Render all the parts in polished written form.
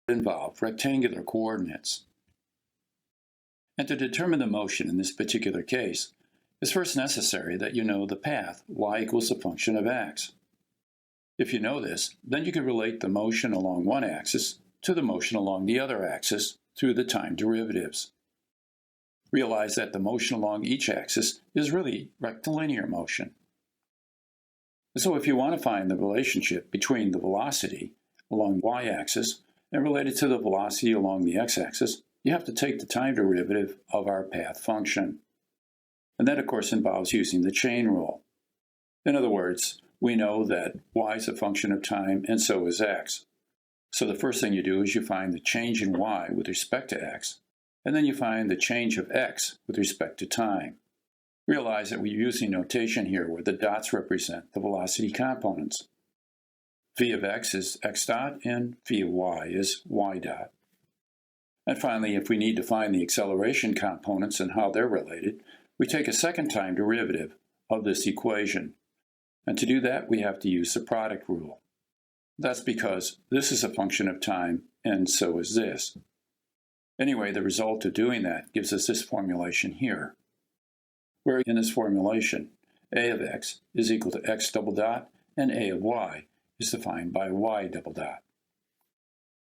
involve rectangular coordinates. And to determine the motion in this particular case, it's first necessary that you know the path y equals a function of x. If you know this, then you can relate the motion along one axis to the motion along the other axis through the time derivatives. Realize that the motion along each axis is really rectilinear motion. So if you want to find the relationship between the velocity along the y-axis and related to the velocity along the x-axis, you have to take the time derivative of our path function. And that, of course, involves using the chain rule. In other words, we know that y is a function of time and so is x. So the first thing you do is you find the change in y with respect to x, and then you find the change of x with respect to time. Realize that we're using notation here where the dots represent the velocity components. V of x is x dot and v of y is y dot. And finally, if we need to find the acceleration components and how they're related, we take a second time derivative of this equation. And to do that, we have to use the product rule. That's because this is a function of time and so is this. Anyway, the result of doing that gives us this formulation here, where in this formulation, a of x is equal to x double dot and a of y is defined by y double dot.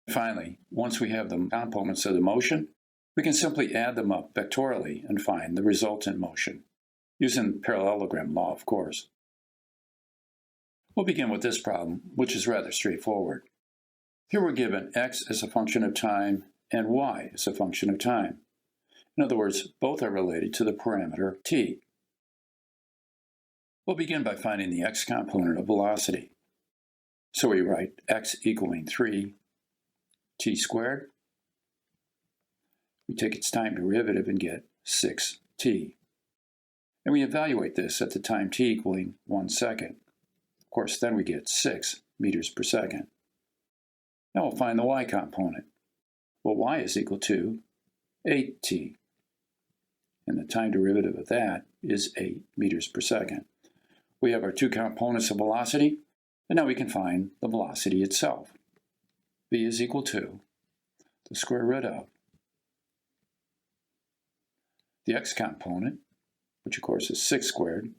Finally, once we have the components of the motion, we can simply add them up vectorially and find the resultant motion, using the parallelogram law, of course. We'll begin with this problem, which is rather straightforward. Here we're given x as a function of time and y as a function of time. In other words, both are related to the parameter t. We'll begin by finding the x component of velocity. So we write x equaling 3t squared. We take its time derivative and get 6t. And we evaluate this at the time t equaling 1 second. Of course, then we get 6 meters per second. Now we'll find the y component. Well, y is equal to 8t. And the time derivative of that is 8 meters per second. We have our two components of velocity, and now we can find the velocity itself. V is equal to the square root of the x component, which of course is 6 squared,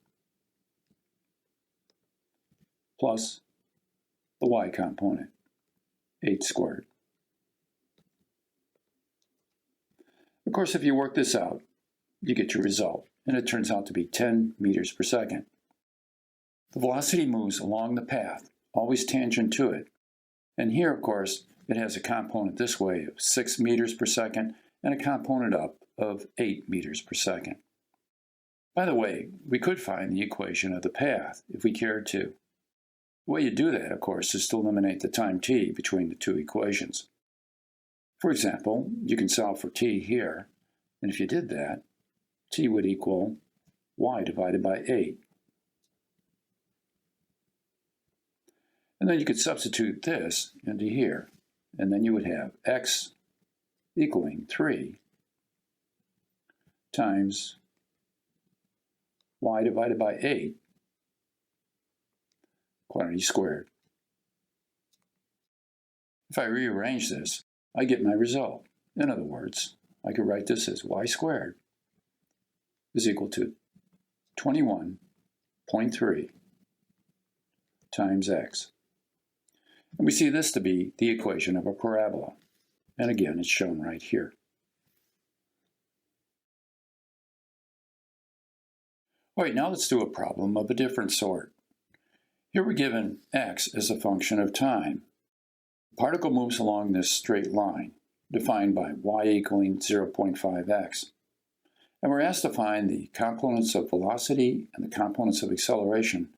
plus the y component, 8 squared. Of course, if you work this out, you get your result, and it turns out to be 10 meters per second. The velocity moves along the path, always tangent to it. And here, of course, it has a component this way of 6 meters per second and a component up of 8 meters per second. By the way, we could find the equation of the path if we cared to. The way you do that, of course, is to eliminate the time t between the two equations. For example, you can solve for t here, and if you did that, t would equal y divided by 8. And then you could substitute this into here, and then you would have x equaling 3 times y divided by 8, quantity squared. If I rearrange this, I get my result. In other words, I could write this as y squared is equal to 21.3 times x. And we see this to be the equation of a parabola. And again, it's shown right here. All right, now let's do a problem of a different sort. Here we're given x as a function of time. The particle moves along this straight line, defined by y equaling 0.5x. And we're asked to find the components of velocity and the components of acceleration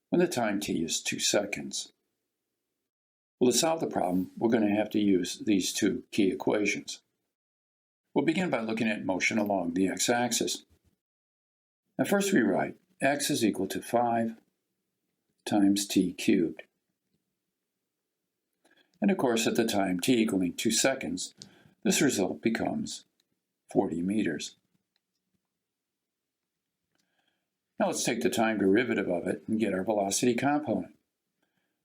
when the time t is 2 seconds. Well, to solve the problem, we're going to have to use these two key equations. We'll begin by looking at motion along the x-axis. Now first we write x is equal to 5 times t cubed. And of course, at the time t equaling 2 seconds, this result becomes 40 meters. Now let's take the time derivative of it and get our velocity component.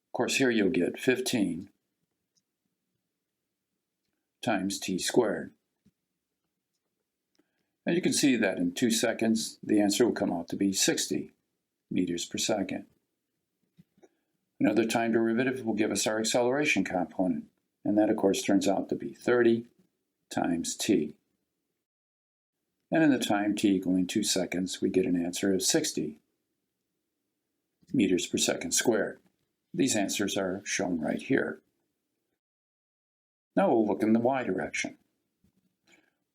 Of course, here you'll get 15 times t squared. And you can see that in 2 seconds, the answer will come out to be 60 meters per second. Another time derivative will give us our acceleration component, and that, of course, turns out to be 30 times t. And in the time t equaling 2 seconds, we get an answer of 60 meters per second squared. These answers are shown right here. Now we'll look in the y direction.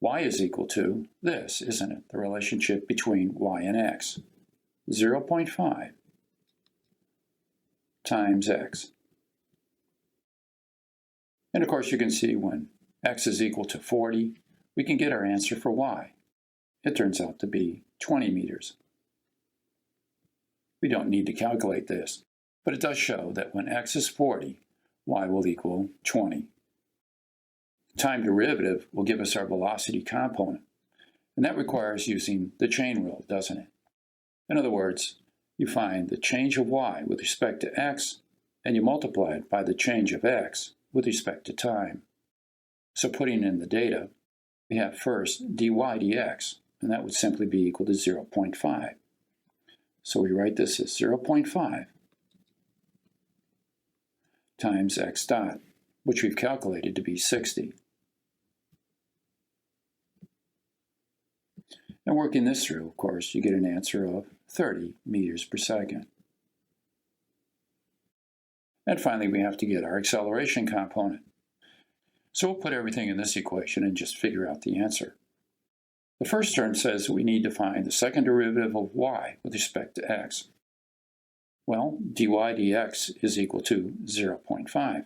Y is equal to this, isn't it? The relationship between y and x. 0.5 times x. And of course you can see when x is equal to 40, we can get our answer for y. It turns out to be 20 meters. We don't need to calculate this, but it does show that when x is 40, y will equal 20. The time derivative will give us our velocity component, and that requires using the chain rule, doesn't it? In other words, you find the change of y with respect to x, and you multiply it by the change of x with respect to time. So putting in the data, we have first dy dx, and that would simply be equal to 0.5. So we write this as 0.5 times x dot, which we've calculated to be 60. And working this through, of course, you get an answer of 30 meters per second. And finally, we have to get our acceleration component. So we'll put everything in this equation and just figure out the answer. The first term says we need to find the second derivative of y with respect to x. Well, dy dx is equal to 0.5.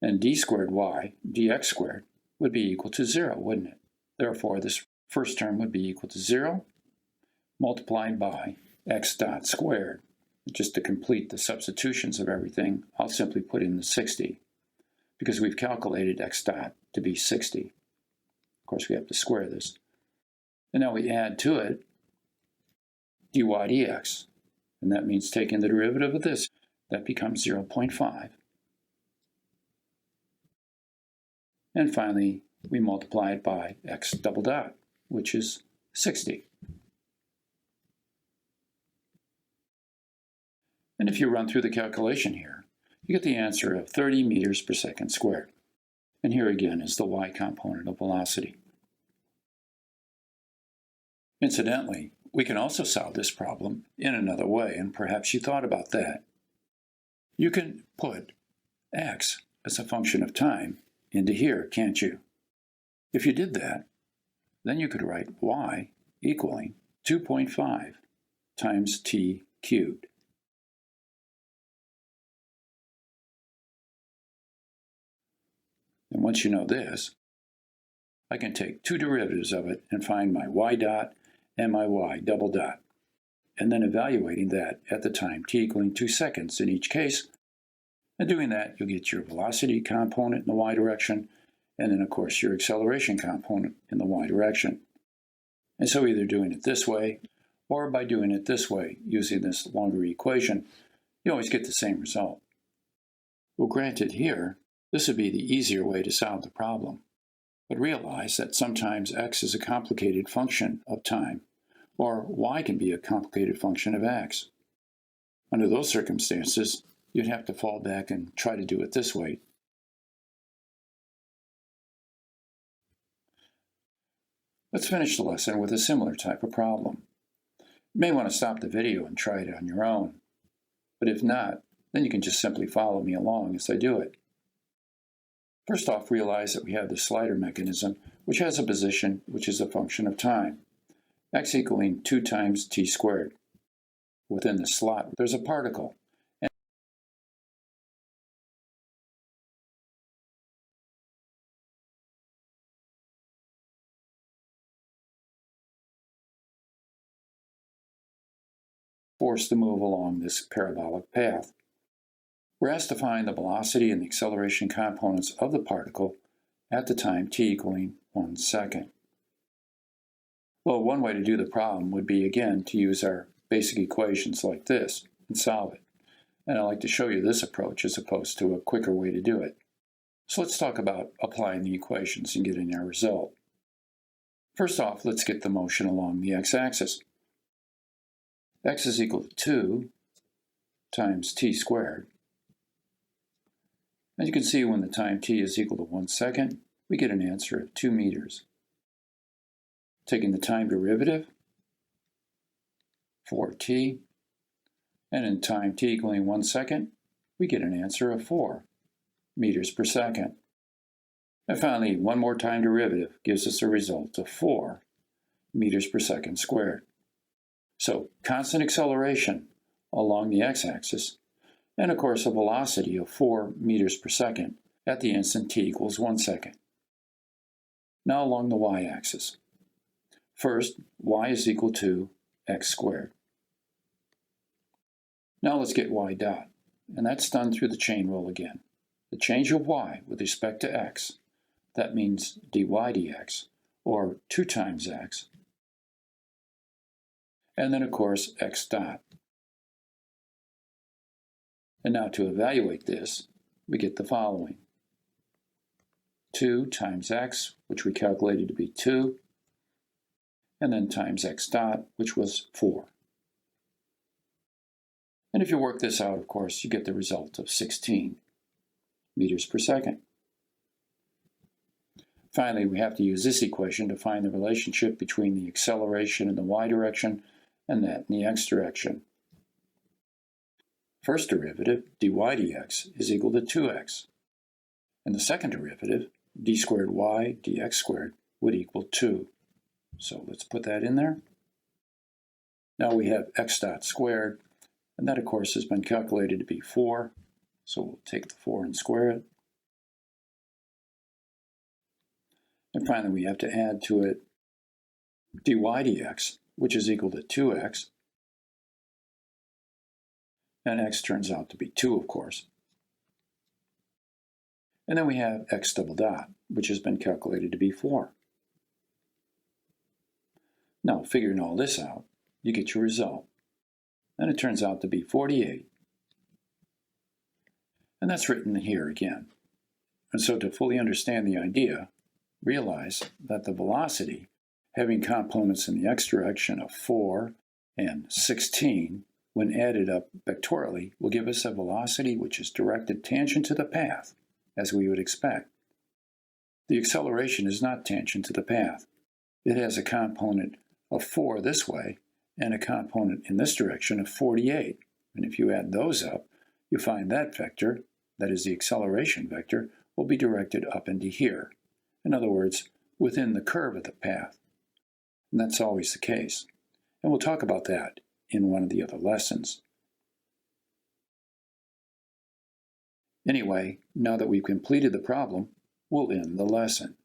And d squared y dx squared would be equal to 0, wouldn't it? Therefore, this first term would be equal to 0 multiplied by x dot squared. Just to complete the substitutions of everything, I'll simply put in the 60 because we've calculated x dot to be 60. Of course, we have to square this. And now we add to it dy dx, and that means taking the derivative of this. That becomes 0.5. And finally, we multiply it by x double dot, which is 60. And if you run through the calculation here, you get the answer of 30 meters per second squared. And here again is the y component of velocity. Incidentally, we can also solve this problem in another way, and perhaps you thought about that. You can put x as a function of time into here, can't you? If you did that, then you could write y equaling 2.5 times t cubed. And once you know this, I can take two derivatives of it and find my y dot and my y double dot, and then evaluating that at the time t equaling 2 seconds in each case. And doing that, you'll get your velocity component in the y direction, and then of course your acceleration component in the y direction. And so either doing it this way, or by doing it this way, using this longer equation, you always get the same result. Well, granted here, this would be the easier way to solve the problem. But realize that sometimes x is a complicated function of time, or y can be a complicated function of x. Under those circumstances, you'd have to fall back and try to do it this way. Let's finish the lesson with a similar type of problem. You may want to stop the video and try it on your own, but if not, then you can just simply follow me along as I do it. First off, realize that we have the slider mechanism, which has a position which is a function of time, x equaling 2 times t squared. Within the slot, there's a particle, and forced to move along this parabolic path. We're asked to find the velocity and the acceleration components of the particle at the time t equaling 1 second. Well, one way to do the problem would be, again, to use our basic equations like this and solve it. And I like to show you this approach as opposed to a quicker way to do it. So let's talk about applying the equations and getting our result. First off, let's get the motion along the x-axis. X is equal to 2 times t squared. As you can see, when the time t is equal to 1 second, we get an answer of 2 meters. Taking the time derivative, 4t, and in time t equaling 1 second, we get an answer of 4 meters per second. And finally, one more time derivative gives us a result of 4 meters per second squared. So, constant acceleration along the x-axis, and of course a velocity of 4 meters per second at the instant t equals 1 second. Now along the y-axis. First, y is equal to x squared. Now let's get y dot, and that's done through the chain rule again. The change of y with respect to x, that means dy dx, or 2 times x, and then of course x dot. And now to evaluate this, we get the following. 2 times x, which we calculated to be 2, and then times x dot, which was 4. And if you work this out, of course, you get the result of 16 meters per second. Finally, we have to use this equation to find the relationship between the acceleration in the y direction and that in the x direction. First derivative, dy dx, is equal to 2x. And the second derivative, d squared y dx squared, would equal 2. So let's put that in there. Now we have x dot squared, and that of course has been calculated to be 4. So we'll take the 4 and square it. And finally we have to add to it dy dx, which is equal to 2x. And x turns out to be 2, of course. And then we have x double dot, which has been calculated to be 4. Now, figuring all this out, you get your result. And it turns out to be 48. And that's written here again. And so to fully understand the idea, realize that the velocity, having components in the x direction of 4 and 16, when added up vectorially, will give us a velocity which is directed tangent to the path, as we would expect. The acceleration is not tangent to the path. It has a component of 4 this way, and a component in this direction of 48. And if you add those up, you find that vector, that is the acceleration vector, will be directed up into here. In other words, within the curve of the path. And that's always the case. And we'll talk about that in one of the other lessons. Anyway, now that we've completed the problem, we'll end the lesson.